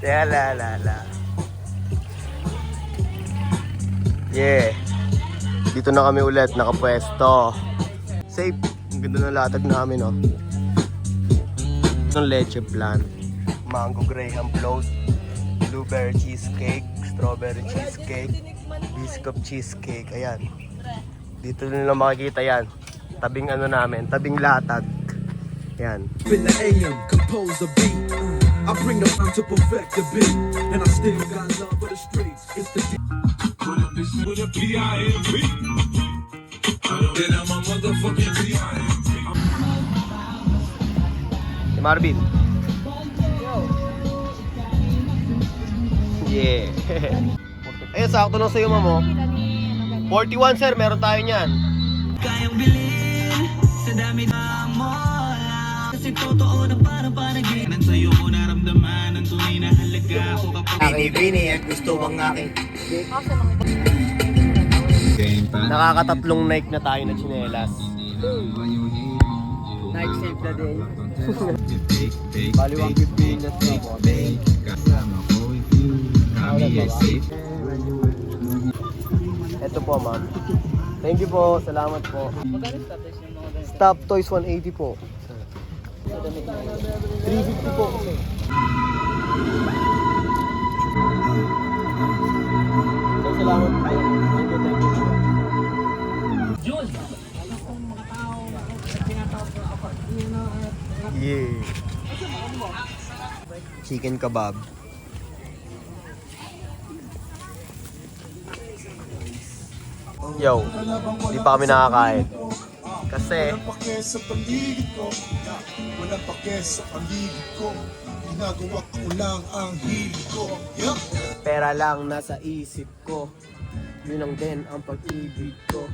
La. Yeah. Dito na kami ulit, nakapwesto. Safe. Ang ganda ng latag namin, oh. Ng leche plan. Mango graham float. Blueberry cheesecake. Strawberry cheesecake. Biscuit cheesecake. Ayan. Dito nila makikita yan. Tabing ano namin. Tabing latag. Ayan. In the AM, compose a beat. I bring the rhyme to perfect the beat. And I still got love for the streets. It's the with a P.I.M.P. Then I'm a motherfucking P.I.M.P. Si Marvin. Yeah. Ayun, sakto lang sa'yo, mamo. 41, sir. Meron tayo niyan. Kayang bilhin sa dami ng mola. Kasi totoo na parang panaginip. Sa'yo ko naramdaman ang tunay na halaga ko kapag Bini at gusto ang aking nakakatatlong Nike na tayo na tsinelas. Nike save the day. Bali 150 na po. Ito po, ma'am. Thank you po. Salamat po. Stop toys 180 po. 350 po. So, salamat po. Thank you. Yeah. Chicken kebab. Yo, di pa kami nakakain. Kasi walang pake sa paligid ko. Walang pake sa paligid ko. Ginagawa ko lang ang hilig ko. Yup. pera lang nasa isip ko. Yun lang din ang pag-ibig ko.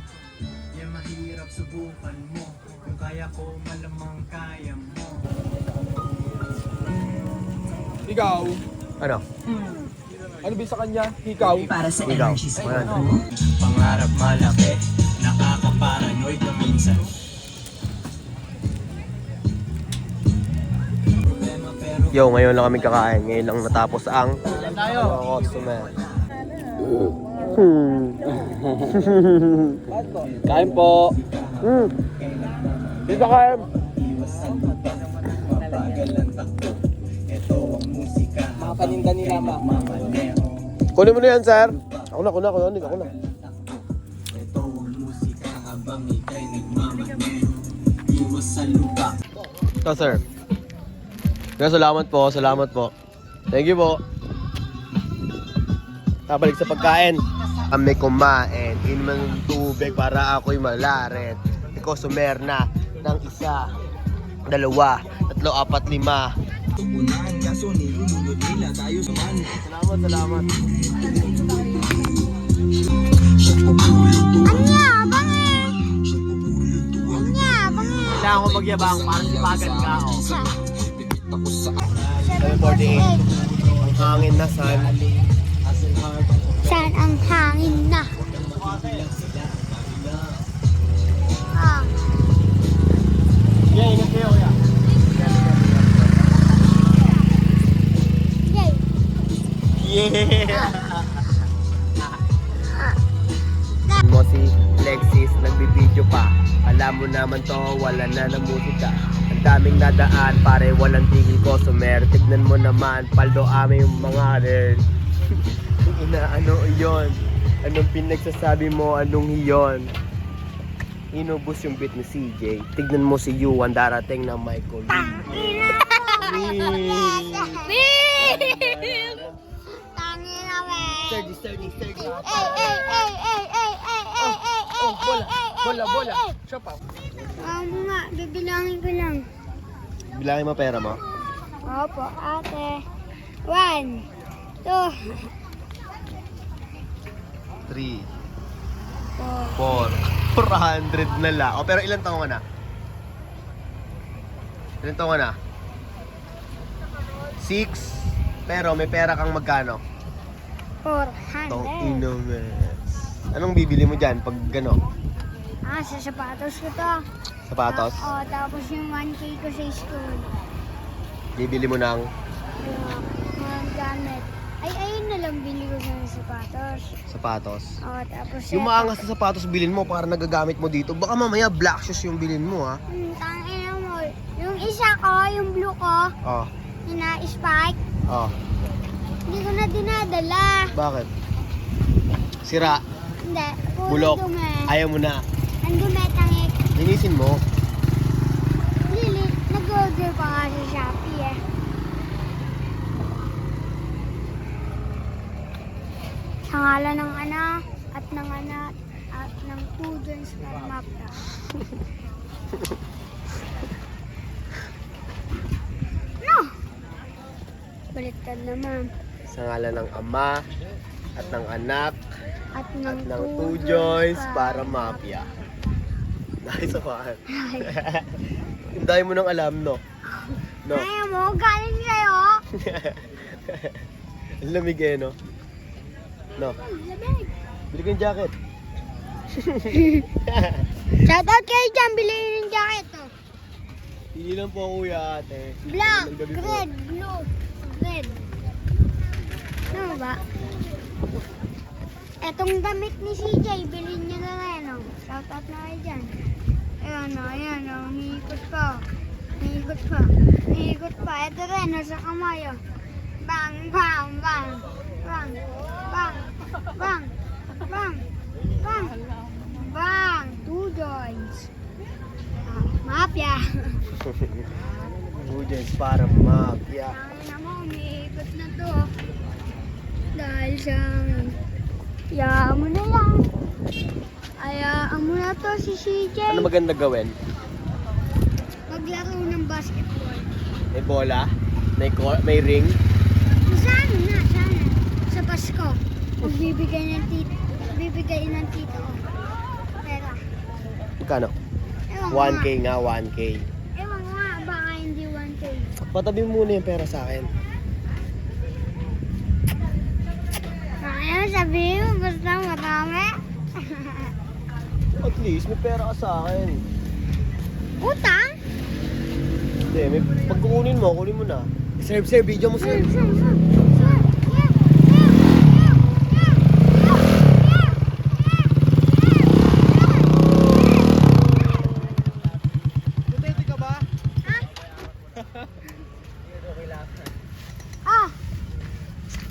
Yan mahirap subukan mo. Kung kaya ko, malamang kaya mo. Ikaw, Ano? ano ba sa kanya? Ikaw. Para sa Ikaw. energy spot Ano? mo. Pangarap malaki. Nakaka-paranoid na minsan. Yo, ngayon lang kami kakain. Ngayon lang natapos ang customer. Kain po. Dito kain. Mga paninda nila, ma. Kunin mo na yan, sir. Ako na. Ito, sir. Kaya salamat po. Thank you po. Tabalik sa pagkain. Kami kumain, inuman ng tubig para ako'y malaret. Customer na ng 1, 2, 3, 4, 5. Tupunan kaso nilulunod nila tayo sa man. Salamat. Kailangan ko magyabang para sipagan ka ako. 7:48. Ang hangin na, son. Saan ang hangin na? Ah, Yeah, ingat kayo, kuya. yay! Yeah! Mo si Lexis, nagbibideo pa. Alam mo naman to, wala na ng musika. Ang daming nadaan, pare walang tigil customer. Tignan mo naman, paldo aming mga rin. Ano yon? Anong pinagsasabi mo? Anong iyon? Inubos yung beat ni CJ. Tignan mo si Yuan, darating na Michael. Tangina, wey! Sturdy. Bola. Shop up. Nga, bibilangin ko lang. Bilangin mo pera mo. Opo, ate. 1, 2, 3, 4. 400 na lang. O, pero ilan taon ka na? Ilan taon ka na? 6. Pero may pera kang magkano? 400. Tong inomes. Anong bibili mo dyan pag gano? Sa sapatos ko to. Sapatos? Tapos yung 1K ko sa school. Bibili mo ng Magkano pambili ko sa sapatos. Sapatos. Oo, tapos Yung maangas na sapatos bilin mo para nagagamit mo dito. Baka mamaya black shoes yung bilin mo ha. Tangina mo. Yung isa ko, yung blue ko, Oh, yung na-spike, oh. hindi ko na dinadala. Bakit? Sira. Hindi. Puro Bulok. dumi. Ayaw mo na. Ang dumi, tangik. Linisin mo. Lili, nag-order pa nga sa Shopee eh. Sa ngalan ng anak, at ng anak, at ng students na mapta. No! Baliktad naman. Sa ngalan ng ama at ng anak At at ng ng two joints para mafia. Nice one. Ang dami mo nang alam, no? No? Ayaw mo, galing sa'yo. Ang lamig eh, no? No? Lamig. Bili ka yung jacket. Shoutout kayo dyan, bilhin yung jacket oh. Pili lang po, kuya, ate. Black, Ang gabi po. red, blue, red. Ano ba? Etong damit ni CJ, bilhin niyo na rin oh. Shoutout na kayo dyan. Ayan oh, umiikot pa. Umiikot pa. Umiikot pa. Ito rin, nasa kamay oh. Bang, bang, bang. Bang, bang, bang, bang, bang, bang. Two joints. Mafia. Two joints para mafia. Ang ina mo, umiikot na to. Dahil sa amin. Hayaan mo na lang. Hayaan mo na to si CJ. Ano maganda gawin? Maglaro ng basketball. May bola? May ring? Sana na, sana. Sa Pasko. Bibigay ng tito ko. Pera. Magkano? Ewan ko 1K nga, 1K. Ewan ko nga, baka hindi 1K. Patabi mo muna yung pera sa akin. Kaya sabihin mo, basta marami. At least may pera ka sa akin. Utang? Hindi, may pagkukunin mo, kunin mo na. Sir, video mo, sir. Butete ka ba? Ah,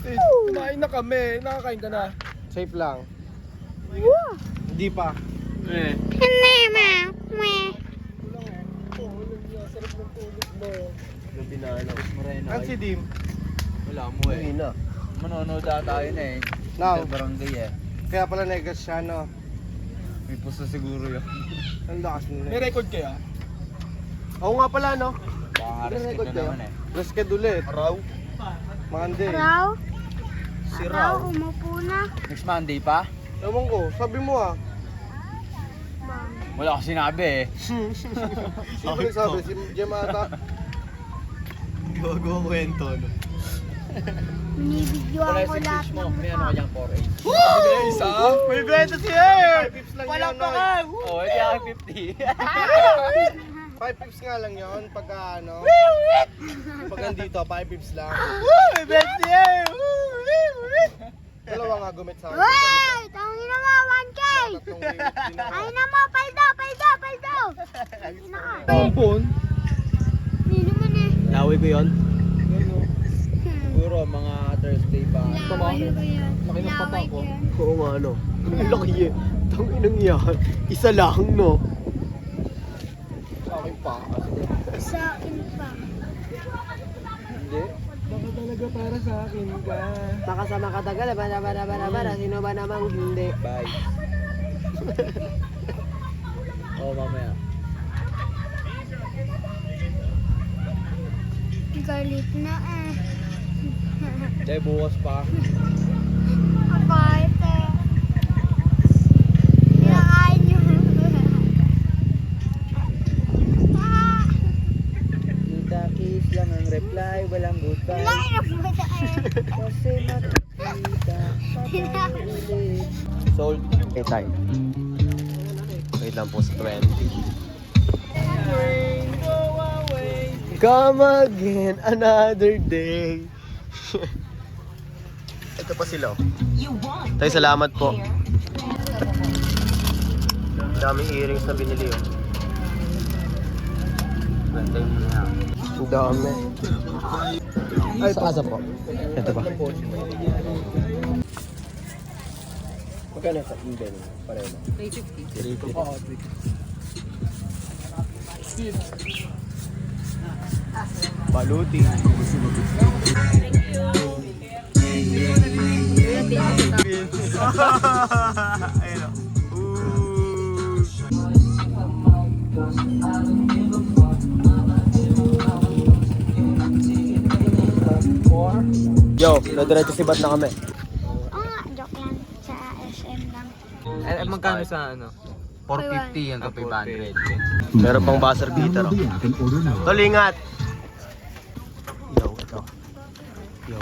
Eh, kumain na kami. Nakakain ka na. Safe lang. Hindi pa. Eh. Gabi na ano. Ang si Dim? Wala mo Uwi eh. na. Manonood ata tayo na eh. Now, Sa barangay eh. kaya pala negas siya, no? May puso siguro yun. Ang lakas nila. May record kaya? Oo nga pala, no? Baka May rescue record na kayo? naman eh. Resked ulit. Raw? Monday. Raw? Si Raw, Raw. umupo na. Next Monday pa? Ewan ko, sabi mo ah. Wala ko sinabi eh. Sino nagsabi? Si Gemata? Gawa kwento, no? Binibidyoan ko lahat ng May ano mukha. ka dyan 4-8. May isa? May benta si Air! 5 pips lang yan, no? Oo, hindi ako 50. 5 pips nga lang yun, pagka ano. Pag nandito, 5 pips lang. May benta si Air! Dalawa nga gumit sa akin. Wait! Tangin na mo, 1K! Tatlong wing, Ay na mo, paldo! Ina ka. Tampon? Hindi naman eh. Lawi ko yun. Siguro mga Thursday pa. Laway ko yan. Laki ng papa Laway ko. yan. Oo nga, no? Ang laki eh. Tanginang yan. Isa lang, no? Sa akin pa. Sa akin pa. Hindi. Baka talaga para sa akin ka. Baka sa makatagal, bara, sino ba namang hindi? Bye. Oo, mamaya. Galit na eh. Dahil bukas pa. Kapait eh. Kinakain niyo. Ah! Kita kiss lang ang reply, walang goodbye. Lain na po tayo. Kasi nakita ulit. Sold. Okay, tayo. Wait lang po sa 20. Come again, another day. Ito pa sila. Oh. Tay, salamat po. Daming earrings na binili oh. Ang dami. Ay, sa po. Ito pa. Magkano sa Eden? Pareho. 350. Oo, 350. Baluti. Ayun o. Yo, nadiretso si Bat na kami. Oo nga, joke lang. Sa SM lang. Magkano sa ano? 450 hanggang 500. Meron pang buzzer beater. Tol, ingat! Yo, ito. Yo.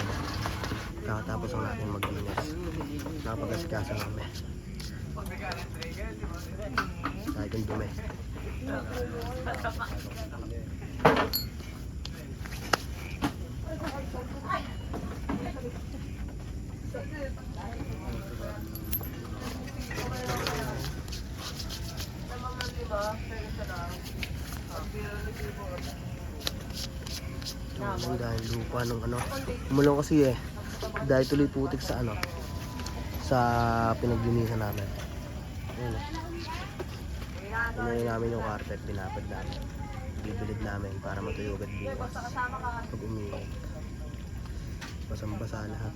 Kakatapos lang natin mag-linis. Nakapag-asikasa kami. Kahit yung dumi. Dahil lupa nung ano. Umulong kasi eh. Dahil tuloy putik sa ano. Sa pinaglinisan namin. Ayun eh. Pinayin namin yung carpet, binabad namin. Bibilid namin para matuyo agad bukas. Pag uminit. Basang-basa lahat.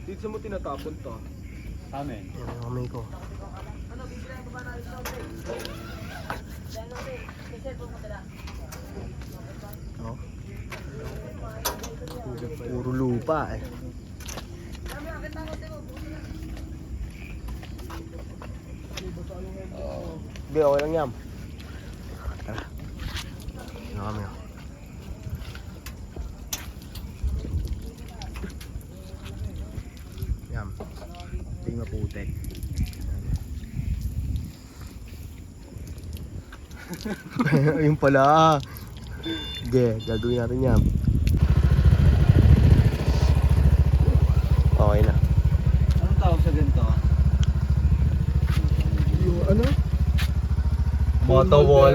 Dito mo tinatapon to. Amen. Yan yung kamay ko. Oh. Puro lupa eh. Hindi, okay lang yan. Tara. Ano kami oh. Yan. Ito yung maputek. Ayun pala. Sige, gagawin natin yan. Okay na. Anong tawag sa ganito? Yung ano? Moto wall.